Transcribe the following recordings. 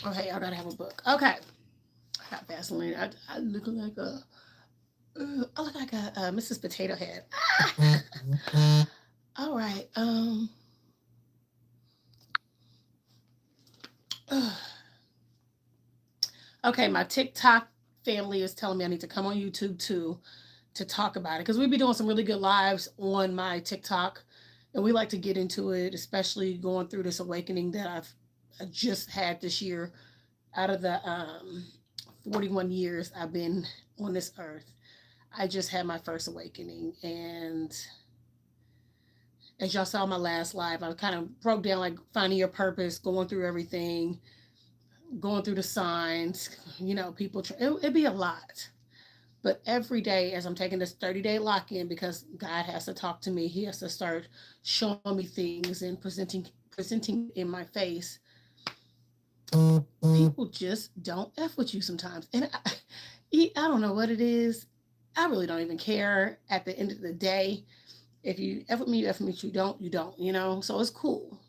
Okay, I gotta have a book. Okay. I got Vaseline. I look like a I look like a Mrs. Potato Head. All right. Okay, my TikTok family is telling me I need to come on YouTube too to talk about it because we be doing some really good lives on my TikTok, and we like to get into it, especially going through this awakening that I just had this year. Out of the 41 years I've been on this earth, I just had my first awakening, and as y'all saw my last live, I kind of broke down like finding your purpose, going through everything, going through the signs. People, it'd be a lot. But every day, as I'm taking this 30-day lock in, because God has to talk to me, He has to start showing me things and presenting it in my face. People just don't f with you sometimes, and I don't know what it is. I really don't even care. At the end of the day, if you f with me, you f with me. You don't, you don't. So it's cool.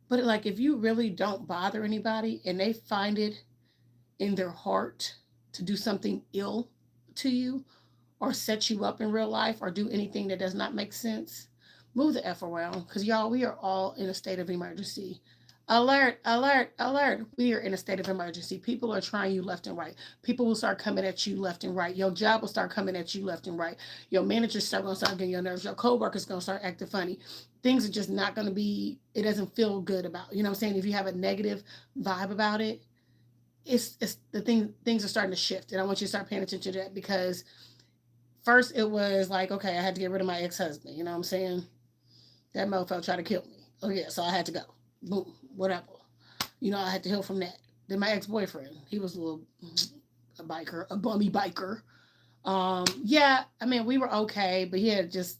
But like, if you really don't bother anybody and they find it in their heart to do something ill to you or set you up in real life or do anything that does not make sense, move the F around. Because y'all, we are all in a state of emergency. Alert, alert, alert. We are in a state of emergency. People are trying you left and right. People will start coming at you left and right. Your job will start coming at you left and right. Your manager's going to start getting your nerves. Your coworker's going to start acting funny. Things are just not going to be, it doesn't feel good about. You know what I'm saying? If you have a negative vibe about it, it's the things are starting to shift. And I want you to start paying attention to that, because first it was like, okay, I had to get rid of my ex-husband. You know what I'm saying? That mofo tried to kill me. Oh yeah, so I had to go. Boom, whatever. I had to heal from that. Then my ex-boyfriend, he was a biker, a bummy biker. Yeah, I mean, we were okay, but he had just,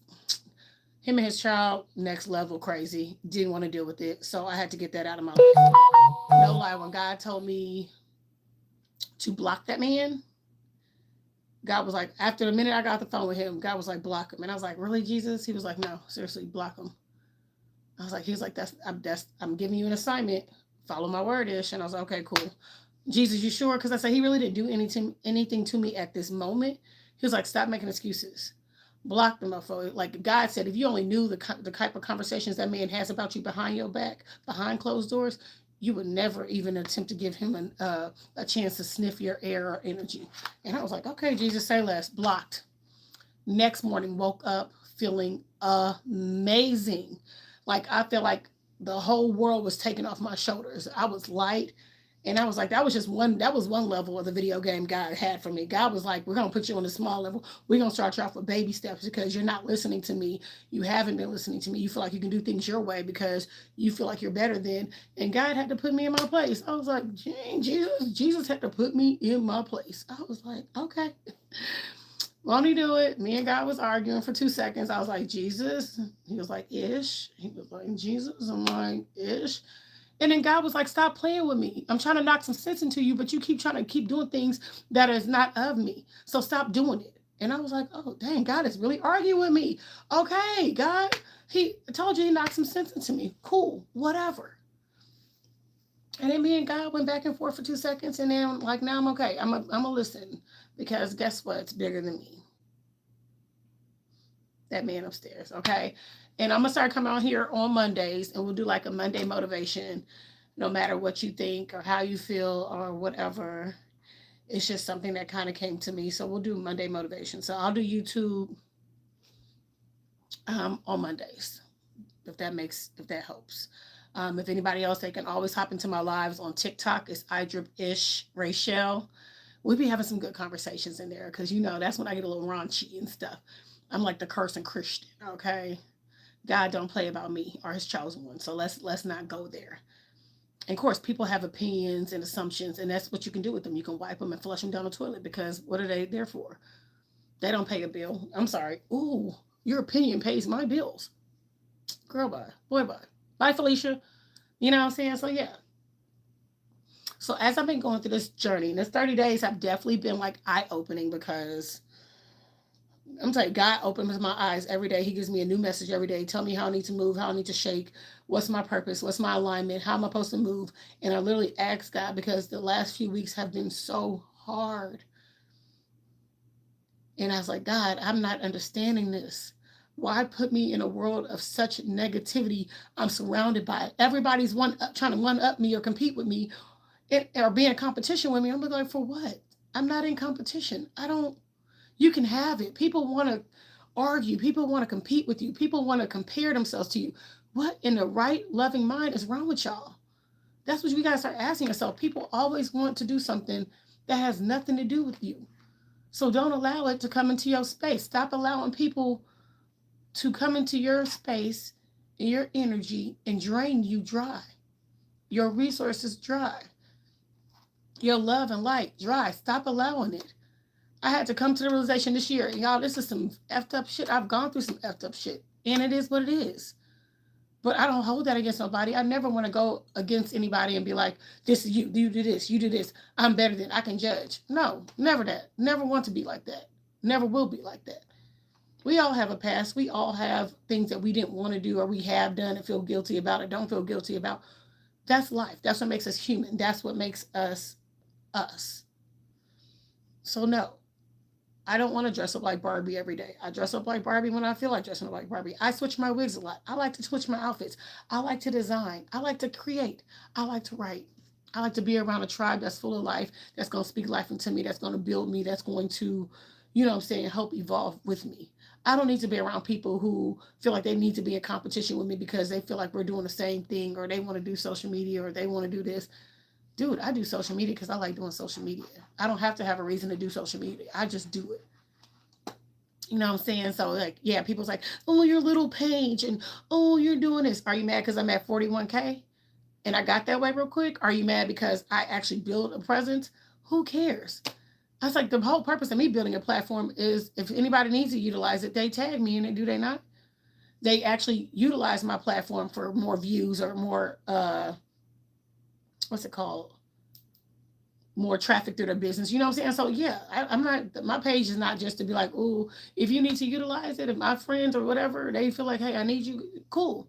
him and his child, next level crazy. Didn't want to deal with it, so I had to get that out of my life. No lie, when God told me to block that man, God was like, after the minute I got the phone with him, God was like, block him. And I was like, really, Jesus? He was like, no, seriously, block him. I was like, he was like, I'm giving you an assignment. Follow my word ish. And I was like, okay, cool. Jesus, you sure? Because I said, he really didn't do anything to me at this moment. He was like, stop making excuses. Block the motherfucker. Like God said, if you only knew the type of conversations that man has about you behind your back, behind closed doors, you would never even attempt to give him a chance to sniff your air or energy. And I was like, okay, Jesus, say less. Blocked. Next morning, woke up feeling amazing. Like I feel like the whole world was taken off my shoulders. I was light. And I was like, that was one level of the video game God had for me. God was like, we're going to put you on a small level. We're going to start you off with baby steps because you're not listening to me. You haven't been listening to me. You feel like you can do things your way because you feel like you're better than. And God had to put me in my place. I was like, Jesus had to put me in my place. I was like, okay. Won't he do it? Me and God was arguing for 2 seconds. I was like, Jesus. He was like, ish. He was like, Jesus. I'm like, ish. And then God was like, stop playing with me. I'm trying to knock some sense into you, but you keep trying to keep doing things that is not of me. So stop doing it. And I was like, oh, dang, God is really arguing with me. Okay, God, he told you he knocked some sense into me. Cool, whatever. And then me and God went back and forth for 2 seconds. And then, like, now I'm okay. I'm going to listen, because guess what? It's bigger than me. That man upstairs, okay? And I'm going to start coming on here on Mondays, and we'll do like a Monday motivation, no matter what you think or how you feel or whatever. It's just something that kind of came to me. So we'll do Monday motivation. So I'll do YouTube on Mondays, if that helps. If anybody else, they can always hop into my lives on TikTok. It's IDripIsh Rachel. We be having some good conversations in there, because that's when I get a little raunchy and stuff. I'm like the cursing Christian, okay? God don't play about me or his chosen one. So let's not go there. And of course, people have opinions and assumptions, and that's what you can do with them. You can wipe them and flush them down the toilet, because what are they there for? They don't pay a bill. I'm sorry. Ooh, your opinion pays my bills. Girl, bye. Boy, bye. Bye, Felicia. You know what I'm saying? So, yeah. So, as I've been going through this journey, this 30 days have definitely been like eye-opening, because I'm telling you, God opens my eyes every day. He gives me a new message every day. Tell me how I need to move, how I need to shake, what's my purpose, what's my alignment, how am I supposed to move. And I literally ask God because the last few weeks have been so hard. And I was like, God, I'm not understanding this. Why put me in a world of such negativity? I'm surrounded by it. Everybody's trying to one up me or compete with me, or be in competition with me. I'm like, for what? I'm not in competition. I don't. You can have it. People want to argue. People want to compete with you. People want to compare themselves to you. What in the right, loving mind is wrong with y'all? That's what we got to start asking yourself. People always want to do something that has nothing to do with you. So don't allow it to come into your space. Stop allowing people to come into your space and your energy and drain you dry. Your resources dry. Your love and light dry. Stop allowing it. I had to come to the realization this year, y'all, this is some effed up shit. I've gone through some effed up shit. And it is what it is. But I don't hold that against nobody. I never want to go against anybody and be like, this is you. You do this. You do this. I'm better than I can judge. No, never that. Never want to be like that. Never will be like that. We all have a past. We all have things that we didn't want to do or we have done and feel guilty about or don't feel guilty about. That's life. That's what makes us human. That's what makes us us. So no, I don't want to dress up like Barbie every day. I dress up like Barbie when I feel like dressing up like Barbie. I switch my wigs a lot. I like to switch my outfits. I like to design. I like to create. I like to write. I like to be around a tribe that's full of life, that's going to speak life into me, that's going to build me, that's going to, help evolve with me. I don't need to be around people who feel like they need to be in competition with me because they feel like we're doing the same thing or they want to do social media or they want to do this. Dude, I do social media because I like doing social media. I don't have to have a reason to do social media. I just do it. You know what I'm saying? So, like, yeah, people's like, oh, your little page and, oh, you're doing this. Are you mad because I'm at 41K and I got that way real quick? Are you mad because I actually build a presence? Who cares? That's like the whole purpose of me building a platform is if anybody needs to utilize it, they tag me in it. Do they not? They actually utilize my platform for more views or more, what's it called? More traffic through their business. You know what I'm saying? So yeah, I'm not, my page is not just to be like, oh, if you need to utilize it, if my friends or whatever, they feel like, hey, I need you, cool.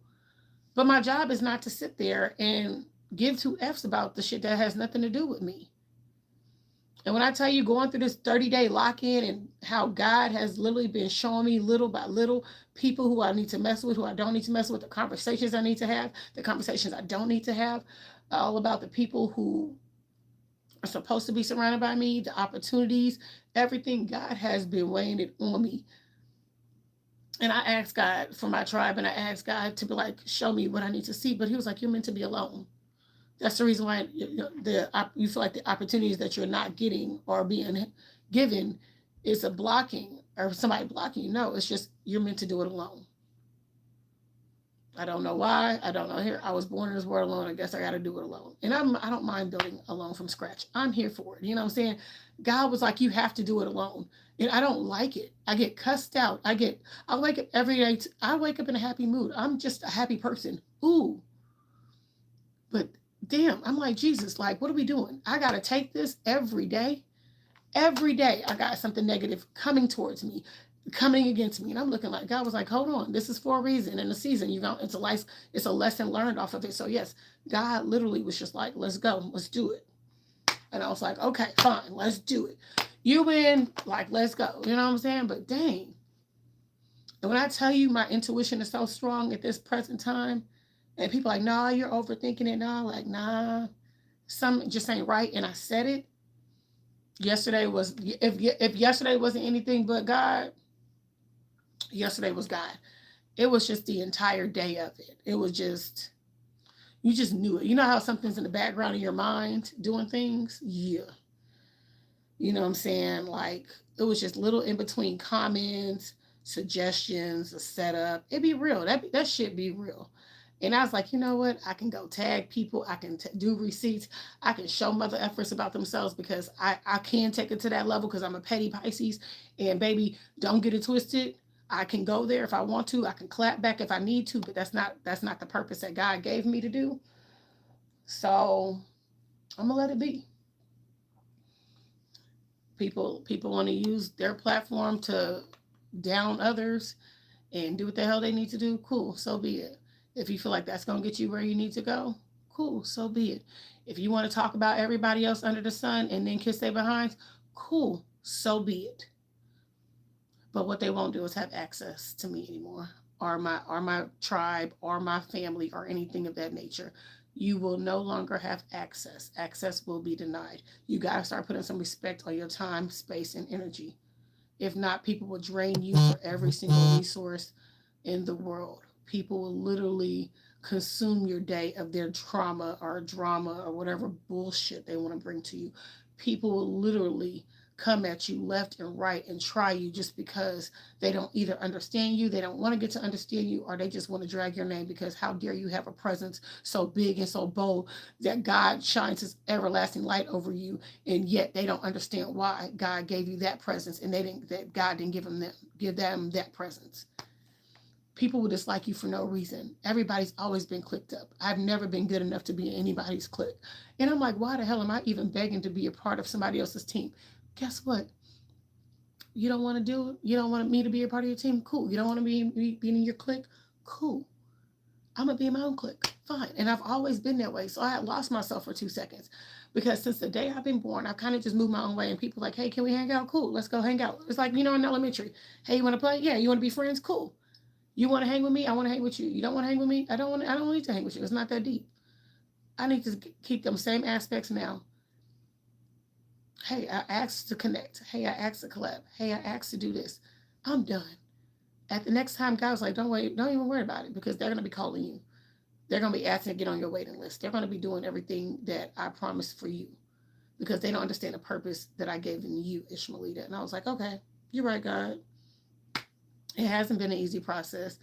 But my job is not to sit there and give two F's about the shit that has nothing to do with me. And when I tell you going through this 30-day lock-in and how God has literally been showing me little by little people who I need to mess with, who I don't need to mess with, the conversations I need to have, the conversations I don't need to have, all about the people who are supposed to be surrounded by me, the opportunities, everything. God has been weighing it on me. And I asked God for my tribe and I asked God to be like, show me what I need to see. But he was like, you're meant to be alone. That's the reason why you feel like the opportunities that you're not getting or being given is a blocking or somebody blocking you. No, it's just you're meant to do it alone. I don't know why. I don't know here. I was born in this world alone. I guess I got to do it alone. And I don't mind building alone from scratch. I'm here for it. You know what I'm saying? God was like, you have to do it alone. And I don't like it. I get cussed out. I wake up every day. I wake up in a happy mood. I'm just a happy person. Ooh. But damn, I'm like, Jesus, like, what are we doing? I got to take this every day. Every day I got something negative coming towards me, coming against me. And I'm looking like, God was like, hold on, this is for a reason. In a season, it's a lesson learned off of it. So yes, God literally was just like, let's go, let's do it. And I was like, okay, fine, let's do it. You win, like, let's go. You know what I'm saying? But dang. And when I tell you my intuition is so strong at this present time, and people are like, nah, you're overthinking it now. Like, nah, something just ain't right. And I said it. Yesterday was, if yesterday wasn't anything but God, yesterday was God. It was just the entire day of it. It was just, you just knew it. You know how something's in the background of your mind doing things? Yeah. You know what I'm saying? Like, it was just little in between comments, suggestions, a setup. It be real. That shit be real. And I was like, you know what? I can go tag people. I can do receipts. I can show mother efforts about themselves because I can take it to that level because I'm a petty Pisces. And baby, don't get it twisted. I can go there if I want to. I can clap back if I need to, but that's not the purpose that God gave me to do. So I'm gonna let it be. People want to use their platform to down others and do what the hell they need to do, cool, so be it. If you feel like that's going to get you where you need to go, cool, so be it. If you want to talk about everybody else under the sun and then kiss their behinds, cool, so be it. But what they won't do is have access to me anymore, or my tribe, or my family, or anything of that nature. You will no longer have access. Access will be denied. You got to start putting some respect on your time, space, and energy. If not, people will drain you for every single resource in the world. People will literally consume your day of their trauma or drama or whatever bullshit they want to bring to you. People will literally come at you left and right and try you just because they don't either understand you, they don't want to get to understand you, or they just want to drag your name because how dare you have a presence so big and so bold that God shines his everlasting light over you, and yet they don't understand why God gave you that presence, and they didn't, that God didn't give them that presence. People will dislike you for no reason. Everybody's always been clicked up. I've never been good enough to be in anybody's clique. And I'm like, why the hell am I even begging to be a part of somebody else's team? Guess what? You don't want to do it. You don't want me to be a part of your team? Cool. You don't want to be in your clique? Cool. I'm going to be in my own clique. Fine. And I've always been that way. So I had lost myself for 2 seconds because since the day I've been born, I've kind of just moved my own way. And people are like, hey, can we hang out? Cool. Let's go hang out. It's like, in elementary. Hey, you want to play? Yeah. You want to be friends? Cool. You want to hang with me? I want to hang with you. You don't want to hang with me? I don't need to hang with you. It's not that deep. I need to keep them same aspects now. Hey, I asked to connect. Hey, I asked to collab. Hey, I asked to do this. I'm done. At the next time, God was like, don't wait, don't even worry about it because they're going to be calling you. They're going to be asking to get on your waiting list. They're going to be doing everything that I promised for you because they don't understand the purpose that I gave in you, Ishmaelita. And I was like, okay, you're right, God. It hasn't been an easy process.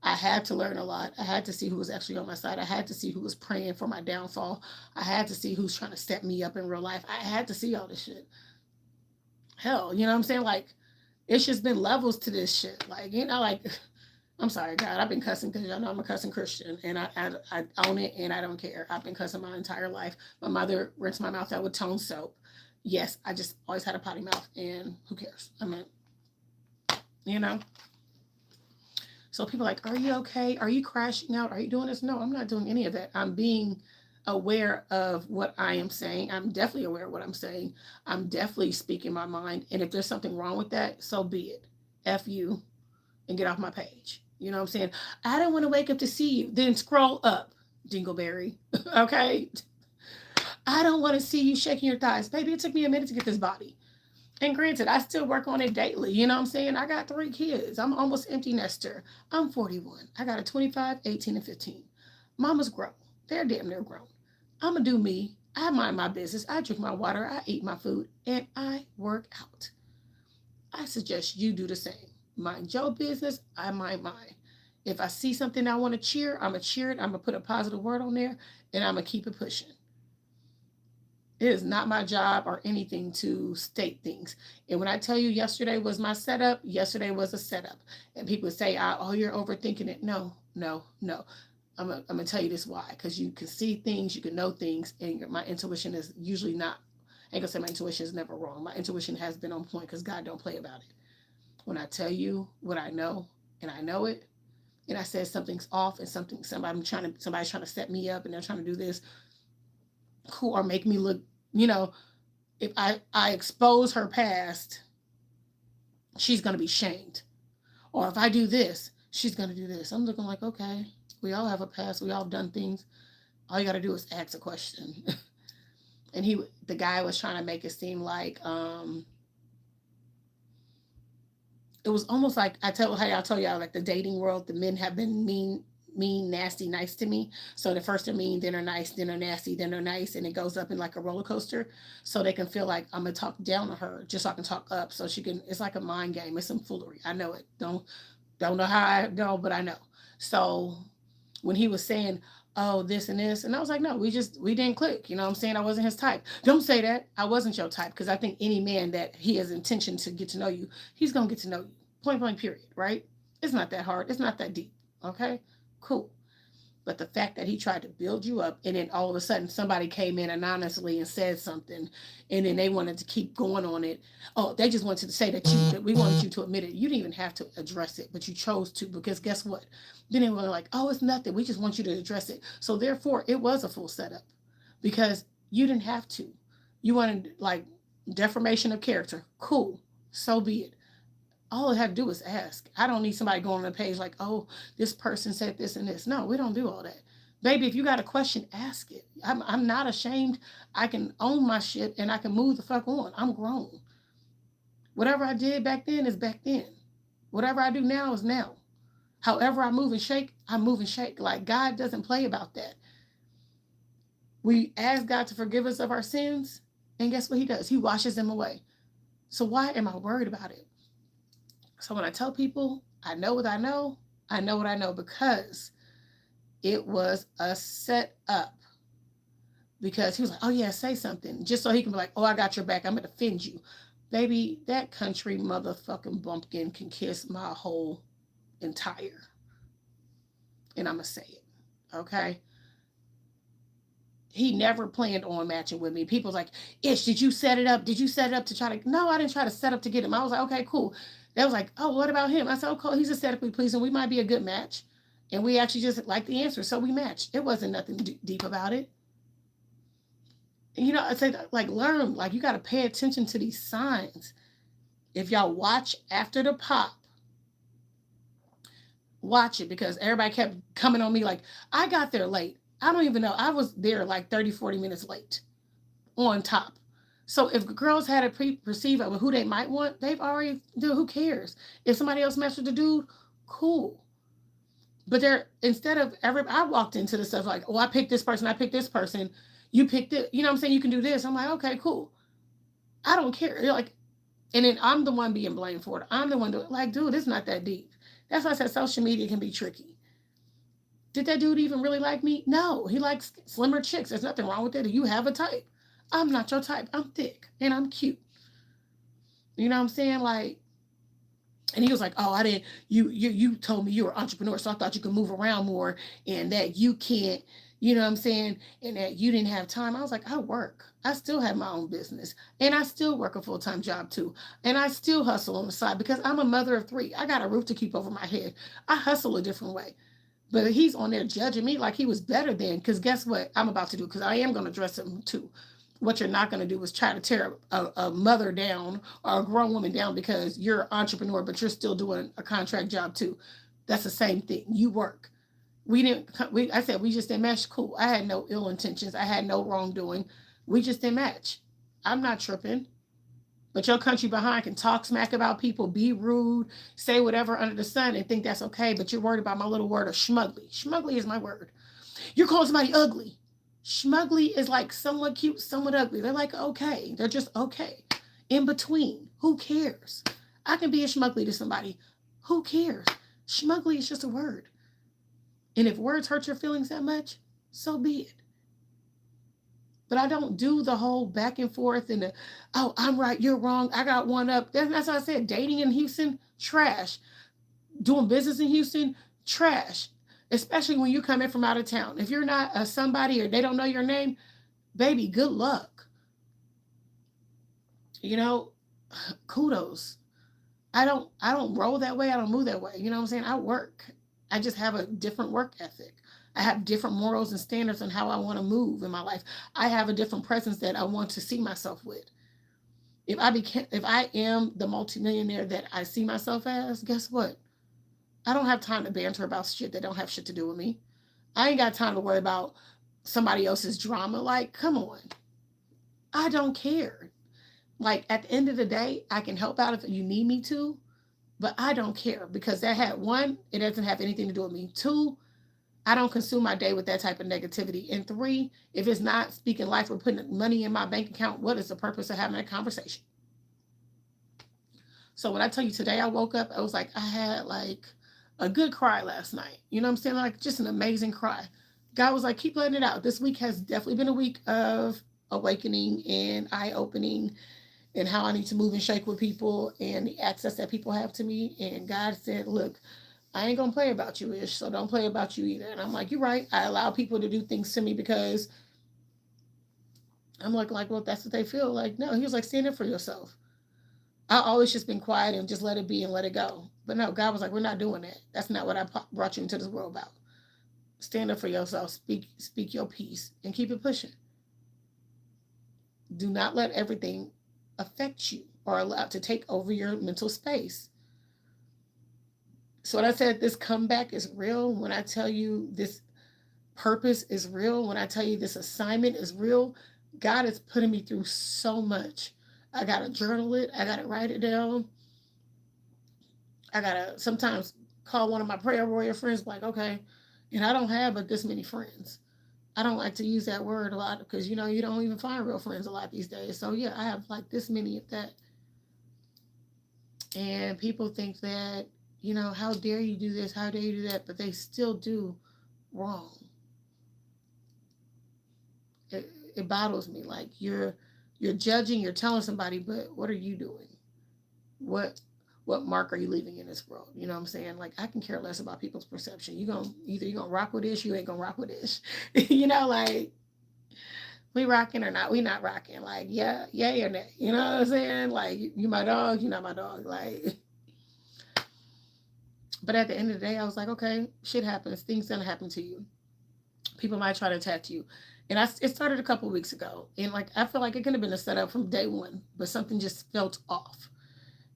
I had to learn a lot. I had to see who was actually on my side. I had to see who was praying for my downfall. I had to see who's trying to set me up in real life. I had to see all this shit. Hell, you know what I'm saying? Like, it's just been levels to this shit. Like, I'm sorry, God, I've been cussing because y'all know I'm a cussing Christian and I own it and I don't care. I've been cussing my entire life. My mother rinsed my mouth out with Tone soap. Yes, I just always had a potty mouth and who cares? I mean, you know? So people are like, are you okay? Are you crashing out? Are you doing this? No, I'm not doing any of that. I'm being aware of what I am saying. I'm definitely aware of what I'm saying. I'm definitely speaking my mind. And if there's something wrong with that, so be it. F you and get off my page. You know what I'm saying? I don't want to wake up to see you. Then scroll up, Dingleberry. Okay? I don't want to see you shaking your thighs. Baby, it took me a minute to get this body. And granted, I still work on it daily. You know what I'm saying? I got 3 kids. I'm almost empty nester. I'm 41. I got a 25, 18, and 15. Mama's grown. They're damn near grown. I'm going to do me. I mind my business. I drink my water. I eat my food. And I work out. I suggest you do the same. Mind your business. I mind mine. If I see something I want to cheer, I'm going to cheer it. I'm going to put a positive word on there. And I'm going to keep it pushing. It is not my job or anything to state things. And when I tell you yesterday was my setup, yesterday was a setup. And people say, oh, you're overthinking it. No, no, no. I'm going to tell you this why. Because you can see things, you can know things, and my intuition is usually not, I ain't going to say my intuition is never wrong. My intuition has been on point because God don't play about it. When I tell you what I know, and I know it, and I said something's off and somebody's trying to set me up and they're trying to do this, who or make me look, if I expose her past, she's going to be shamed. Or if I do this, she's going to do this. I'm looking like, okay, we all have a past. We all have done things. All you got to do is ask a question. And the guy was trying to make it seem like, it was almost like, I tell y'all, like the dating world, the men have been mean, nasty, nice to me. So the first they're mean, then they're nice, then they're nasty, then they're nice, and it goes up in like a roller coaster. So they can feel like I'm gonna talk down to her just so I can talk up. So she can. It's like a mind game. It's some foolery. I know it. Don't know how I know, but I know. So when he was saying, oh, this and this, and I was like, no, we didn't click. You know what I'm saying? I wasn't his type. Don't say that. I wasn't your type, because I think any man that he has intention to get to know you, he's gonna get to know you. Point blank, period. Right? It's not that hard. It's not that deep. Okay. Cool. But the fact that he tried to build you up, and then all of a sudden somebody came in anonymously and said something, and then they wanted to keep going on it. Oh, they just wanted to say that we wanted you to admit it. You didn't even have to address it, but you chose to, because guess what? Then they were like, oh, it's nothing. We just want you to address it. So therefore, it was a full setup, because you didn't have to. You wanted like defamation of character. Cool. So be it. All I have to do is ask. I don't need somebody going on the page like, oh, this person said this and this. No, we don't do all that. Baby, if you got a question, ask it. I'm not ashamed. I can own my shit and I can move the fuck on. I'm grown. Whatever I did back then is back then. Whatever I do now is now. However I move and shake, I move and shake. Like, God doesn't play about that. We ask God to forgive us of our sins, and guess what he does? He washes them away. So why am I worried about it? So when I tell people I know what I know, I know what I know, because it was a setup. Because he was like, oh yeah, say something. Just so he can be like, oh, I got your back. I'm going to defend you. Baby, that country motherfucking bumpkin can kiss my whole entire. And I'm going to say it. Okay? He never planned on matching with me. People's like, Ish, did you set it up? Did you set it up to try to? No, I didn't try to set up to get him. I was like, okay, cool. They was like, oh, what about him? I said, oh, cool. He's aesthetically pleasing. We might be a good match. And we actually just like the answer. So we matched. It wasn't nothing deep about it. And, I say, like, learn. Like, you got to pay attention to these signs. If y'all watch after the pop, watch it, because everybody kept coming on me like, I got there late. I don't even know. I was there like 30, 40 minutes late on top. So if girls had a perceive of who they might want, they've already, who cares? If somebody else messed with the dude, cool. But instead of I walked into the stuff like, oh, I picked this person, I picked this person, you picked it, you know what I'm saying? You can do this. I'm like, okay, cool. I don't care. You're like, and then I'm the one being blamed for it. I'm the one doing, like, dude, it's not that deep. That's why I said social media can be tricky. Did that dude even really like me? No, he likes slimmer chicks. There's nothing wrong with it. You have a type. I'm not your type. I'm thick and I'm cute. You know what I'm saying? Like, and he was like, oh, I didn't, you told me you were an entrepreneur, so I thought you could move around more, and that you can't, you know what I'm saying? And that you didn't have time. I was like, I work. I still have my own business, and I still work a full-time job too. And I still hustle on the side, because I'm a mother of 3. I got a roof to keep over my head. I hustle a different way. But he's on there judging me like he was better than, because guess what I'm about to do? Because I am going to dress him too. What you're not going to do is try to tear a mother down or a grown woman down because you're an entrepreneur, but you're still doing a contract job too. That's the same thing. You work. I said, we just didn't match. Cool. I had no ill intentions. I had no wrongdoing. We just didn't match. I'm not tripping. But your country behind can talk smack about people, be rude, say whatever under the sun, and think that's okay. But you're worried about my little word of schmugly. Schmugly is my word. You're calling somebody ugly. Schmugly is like somewhat cute, somewhat ugly. They're like, okay. They're just okay. In between. Who cares? I can be a schmugly to somebody. Who cares? Schmugly is just a word. And if words hurt your feelings that much, so be it. But I don't do the whole back and forth and oh, I'm right, you're wrong, I got one up. That's what I said. Dating in Houston, trash. Doing business in Houston, trash. Especially when you come in from out of town. If you're not a somebody or they don't know your name, baby, good luck. Kudos. I don't roll that way. I don't move that way. You know what I'm saying? I work. I just have a different work ethic. I have different morals and standards on how I want to move in my life. I have a different presence that I want to see myself with. If I am the multimillionaire that I see myself as, guess what? I don't have time to banter about shit that don't have shit to do with me. I ain't got time to worry about somebody else's drama. Like, come on. I don't care. Like, at the end of the day, I can help out if you need me to, but I don't care, because one, it doesn't have anything to do with me. 2, I don't consume my day with that type of negativity. And 3, if it's not speaking life or putting money in my bank account, what is the purpose of having a conversation? So when I tell you today I woke up, I was like, I had like a good cry last night. You know what I'm saying? Like, just an amazing cry. God was like, keep letting it out. This week has definitely been a week of awakening and eye-opening, and how I need to move and shake with people and the access that people have to me. And God said, look, I ain't gonna play about you, Ish, so don't play about you either. And I'm like, you're right. I allow people to do things to me because I'm like, well, that's what they feel. Like, no, he was like, stand up for yourself. I always just been quiet and just let it be and let it go. But no, God was like, we're not doing that. That's not what I brought you into this world about. Stand up for yourself. Speak your piece and keep it pushing. Do not let everything affect you or allow to take over your mental space. So when I said this comeback is real, when I tell you this purpose is real, when I tell you this assignment is real, God is putting me through so much. I gotta journal it. I gotta write it down. I gotta sometimes call one of my prayer warrior friends, like, okay, and I don't have but this many friends. I don't like to use that word a lot because you don't even find real friends a lot these days. So yeah, I have like this many of that. And people think that, how dare you do this, how dare you do that, but they still do wrong. It bothers me. Like you're judging, you're telling somebody, but what are you doing? What mark are you leaving in this world? You know what I'm saying? Like I can care less about people's perception. You're gonna rock with this, you ain't gonna rock with this. Like we rocking or not, we not rocking. Like, yeah or nay. You know what I'm saying? Like you my dog, you not my dog. Like but at the end of the day, I was like, okay, shit happens. Things gonna happen to you. People might try to attack you. And it started a couple of weeks ago. And like I feel like it could have been a setup from day one, but something just felt off.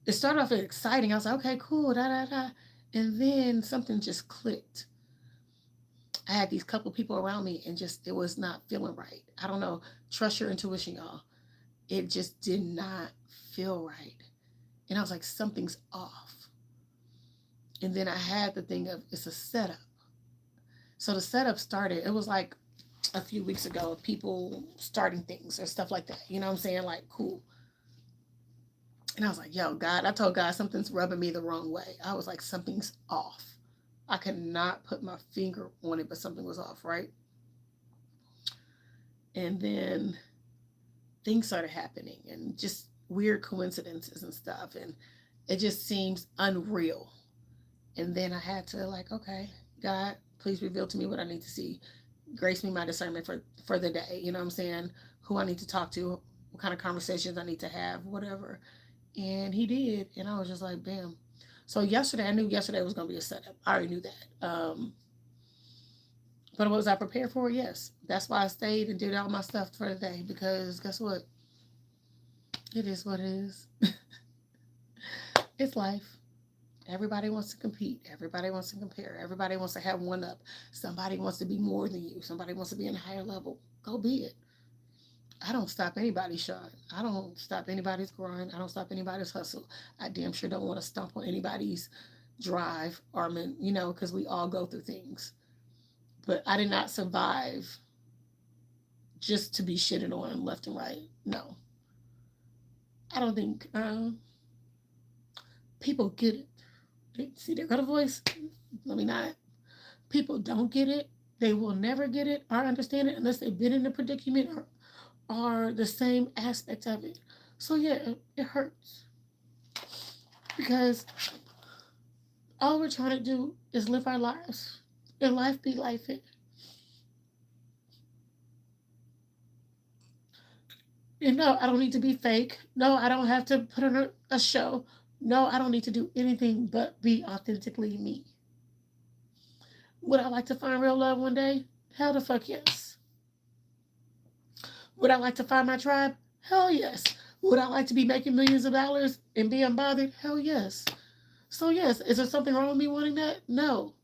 It started off exciting. I was like, okay, cool, da da da. And then something just clicked. I had these couple people around me and just it was not feeling right. I don't know. Trust your intuition, y'all. It just did not feel right. And I was like, something's off. And then I had the thing of it's a setup. So the setup started, it was like a few weeks ago of people starting things or stuff like that. You know what I'm saying? Like, cool. And I was like, yo, God, I told God something's rubbing me the wrong way. I was like, something's off. I could not put my finger on it, but something was off, right? And then things started happening and just weird coincidences and stuff. And it just seems unreal. And then I had to like, okay, God, please reveal to me what I need to see. Grace me my discernment for the day. You know what I'm saying? Who I need to talk to, what kind of conversations I need to have, whatever. And he did. And I was just like, bam. So yesterday, I knew yesterday was going to be a setup. I already knew that. But was I prepared for it? Yes. That's why I stayed and did all my stuff for the day because guess what? It is what it is. It's life. Everybody wants to compete. Everybody wants to compare. Everybody wants to have one up. Somebody wants to be more than you. Somebody wants to be in a higher level. Go be it. I don't stop anybody's shine. I don't stop anybody's grind. I don't stop anybody's hustle. I damn sure don't want to stomp on anybody's drive or, because we all go through things. But I did not survive just to be shitted on left and right. No. I don't think people get it. See, there got a voice. Let me not. People don't get it. They will never get it or understand it unless they've been in a predicament or are the same aspect of it. So yeah, it hurts because all we're trying to do is live our lives and life be life. And no, I don't need to be fake. No, I don't have to put on a show. No, I don't need to do anything but be authentically me. Would I like to find real love one day? Hell the fuck yes. Would I like to find my tribe? Hell yes. Would I like to be making millions of dollars and be unbothered? Hell yes. So yes, is there something wrong with me wanting that? No.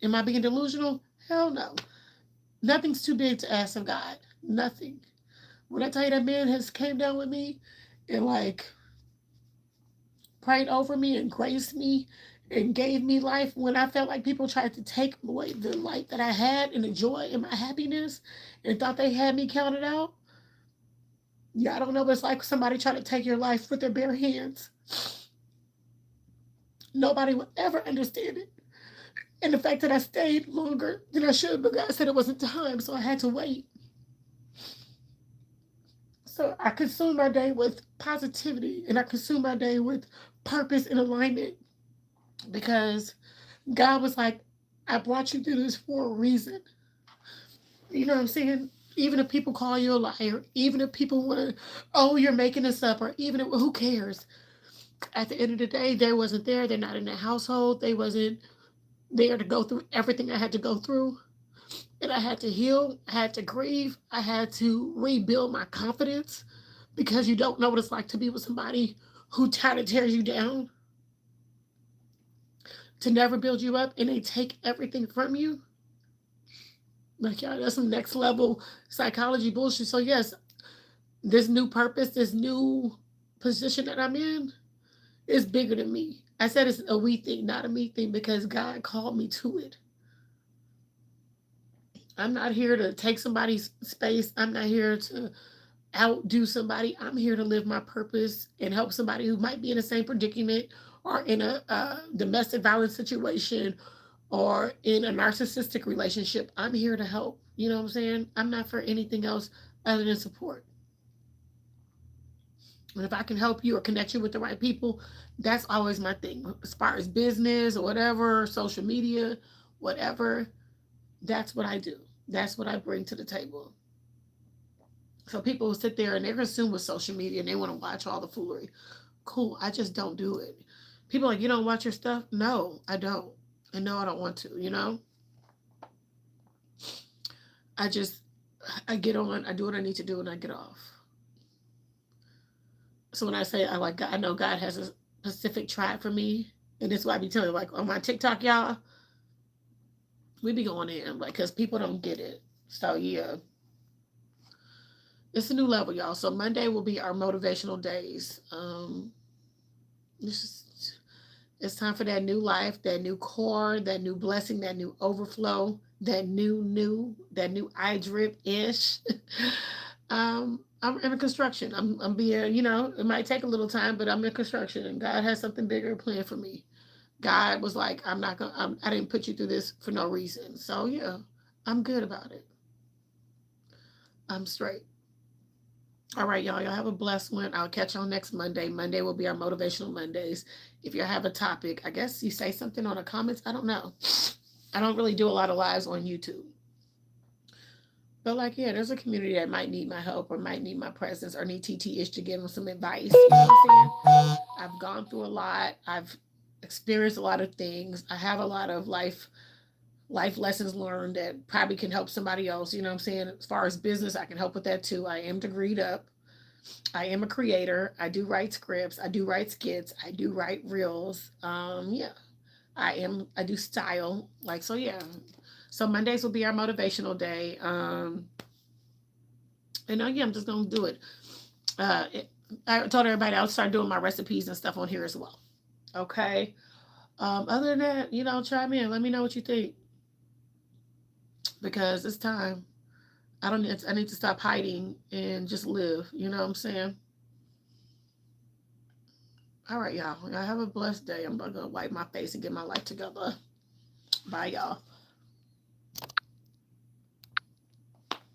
Am I being delusional? Hell no. Nothing's too big to ask of God. Nothing. When I tell you that man has came down with me and like prayed over me and graced me and gave me life when I felt like people tried to take away the light that I had and the joy and my happiness and thought they had me counted out. Yeah, I don't know, but it's like somebody trying to take your life with their bare hands. Nobody will ever understand it. And the fact that I stayed longer than I should, but God said it wasn't time, so I had to wait. So I consume my day with positivity and I consume my day with purpose and alignment because God was like, I brought you through this for a reason. You know what I'm saying? Even if people call you a liar, even if people want to, oh, you're making this up, or even if, who cares? At the end of the day, they wasn't there. They're not in the household. They wasn't there to go through everything I had to go through. And I had to heal. I had to grieve. I had to rebuild my confidence because you don't know what it's like to be with somebody who kind of tears you down, to never build you up, and they take everything from you. Like, y'all, that's some next level psychology bullshit. So, yes, this new purpose, this new position that I'm in is bigger than me. I said it's a we thing, not a me thing, because God called me to it. I'm not here to take somebody's space. I'm not here to outdo somebody. I'm here to live my purpose and help somebody who might be in the same predicament or in a domestic violence situation or in a narcissistic relationship. I'm here to help. You know what I'm saying? I'm not for anything else other than support. And if I can help you or connect you with the right people, that's always my thing. As far as business or whatever, social media, whatever, that's what I do. That's what I bring to the table. So people will sit there and they're consumed with social media and they want to watch all the foolery. Cool. I just don't do it. People are like, you don't watch your stuff? No, I don't. And no, I don't want to, you know? I just, I get on, I do what I need to do, and I get off. So when I say I like God, I know God has a specific tribe for me. And this is why I be telling you, like on my TikTok, y'all, we be going in, like, because people don't get it. So yeah, it's a new level, y'all. So Monday will be our motivational days. This is, it's time for that new life, that new core, that new blessing, that new overflow, that new IDripIsh. I'm in construction. I'm being, you know, it might take a little time, but I'm in construction, and God has something bigger planned for me. God was like, I'm not gonna, I didn't put you through this for no reason. So yeah, I'm good about it. I'm straight. All right, y'all. Y'all have a blessed one. I'll catch y'all next Monday. Monday will be our motivational Mondays. If you have a topic, I guess you say something on the comments. I don't know. I don't really do a lot of lives on YouTube. But like, yeah, there's a community that might need my help or might need my presence or need TT-ish to give them some advice. You know what I'm saying? I've gone through a lot. I've experienced a lot of things. I have a lot of life lessons learned that probably can help somebody else. You know what I'm saying? As far as business, I can help with that too. I am degreed up. I am a creator. I do write scripts. I do write skits. I do write reels. Yeah. I do style. Like, so yeah. So Mondays will be our motivational day. And yeah, I'm just gonna do it. I told everybody I'll start doing my recipes and stuff on here as well. Okay. Other than that, you know, chime in. Let me know what you think because it's time. I need to stop hiding and just live. You know what I'm saying? All right, y'all. Y'all have a blessed day. I'm gonna wipe my face and get my life together. Bye, y'all.